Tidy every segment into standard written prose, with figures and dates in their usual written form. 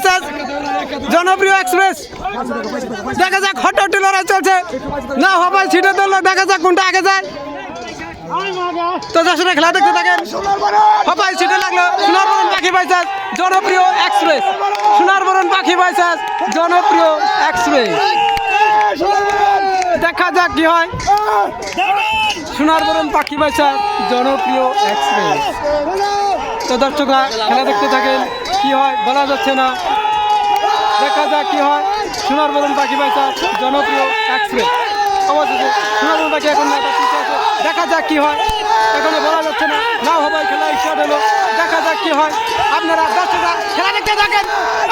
Versus জনপ্রিয় express. দেখা যাক হট্টটি লড়াই চলছে, না হবাই ছিটে ধরলো, দেখা যাক কোনটা আগে যায়। তো দর্শকরা খেলা দেখতে থাকেন। হবাই ছিটে লাগলো, সোনারবরণ পাখি ভার্সেস জনপ্রিয় এক্সপ্রেস। সোনারবরণ পাখি ভার্সেস জনপ্রিয় এক্সপ্রেস। দেখা যাক কি হয়। সোনারবরণ পাখি ভার্সেস জনপ্রিয় এক্সপ্রেস। তো দর্শকরা খেলা দেখতে থাকেন, কি হয় বলা যাচ্ছে না। দেখা যাক কি হয়। সোনারবরণ পাখি ভার্সেস জনপ্রিয় এক্সপ্রেস। অবশেষে সোনারবরণ পাখি এখন দেখা যাক কি হয়, এখনো বলা যাচ্ছে না। নাও হবাই খেলা স্টার্ট হলো, দেখা যাক কি হয়। আপনারা দর্শকরা খেলা দেখতে থাকেন।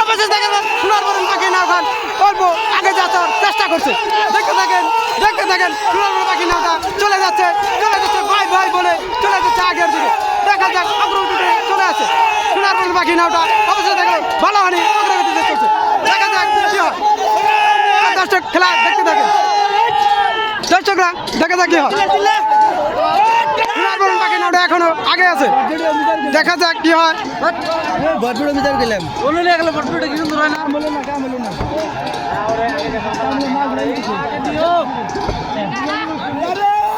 অবশেষে দেখা যাক সোনারবরণ পাখি নাও খান অল্প আগে যাওয়ার চেষ্টা করছে। দেখতে থাকেন, দেখতে থাকেন। সোনারবরণ পাখি নাওটা চলে যাচ্ছে, ভাই ভাই বলে চলে যাচ্ছে আগের দিকে। দেখা যাক অগ্রগতিতে চলে আসে সোনারবরণ পাখি নাওটা। অবশ্যই দেখো ভালো হানি অগ্রগতিতে চলছে, দেখা যাক কি হয়। দর্শক খেলা দেখতে থাকেন, দর্শকরা দেখা যাক কি হয়। সোনারবরণ পাখি নাওটা এখনো আগে আছে, দেখা যাক কি হয়।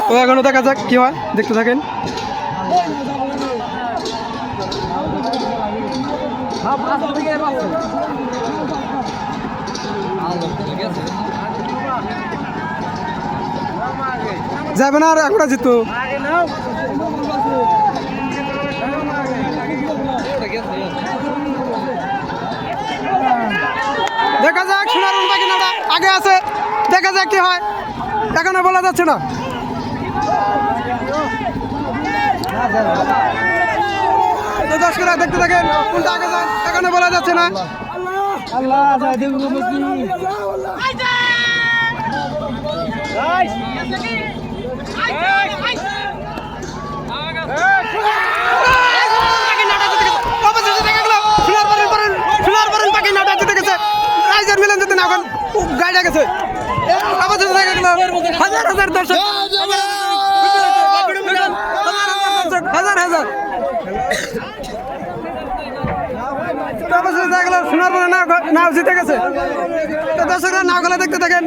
তো এখনো দেখা যাক কি হয়, দেখতে থাকেন। যাবে না আর এখন জিতো। দেখা যাক সোনারবরণ পাখি নাওটা আগে আছে, দেখা যাক কি হয়, এখনো বলা যাচ্ছে না। তো দর্শকরা দেখতে থাকেন, কোনটা আগে যায় এখনো বলা যাচ্ছে না। সোনারবরণ পাখি নাওটা জিতে গেছে, রাইজার মিলন জিতে না এখন গাড়িটা গেছে। অবশেষে দেখা গেল হাজার হাজার দর্শক, হাজার হাজার। অবশেষে দেখা গেল সোনারবরণ নাও জিতে গেছে। তো দর্শকরা নাও খেলা দেখতে থাকেন।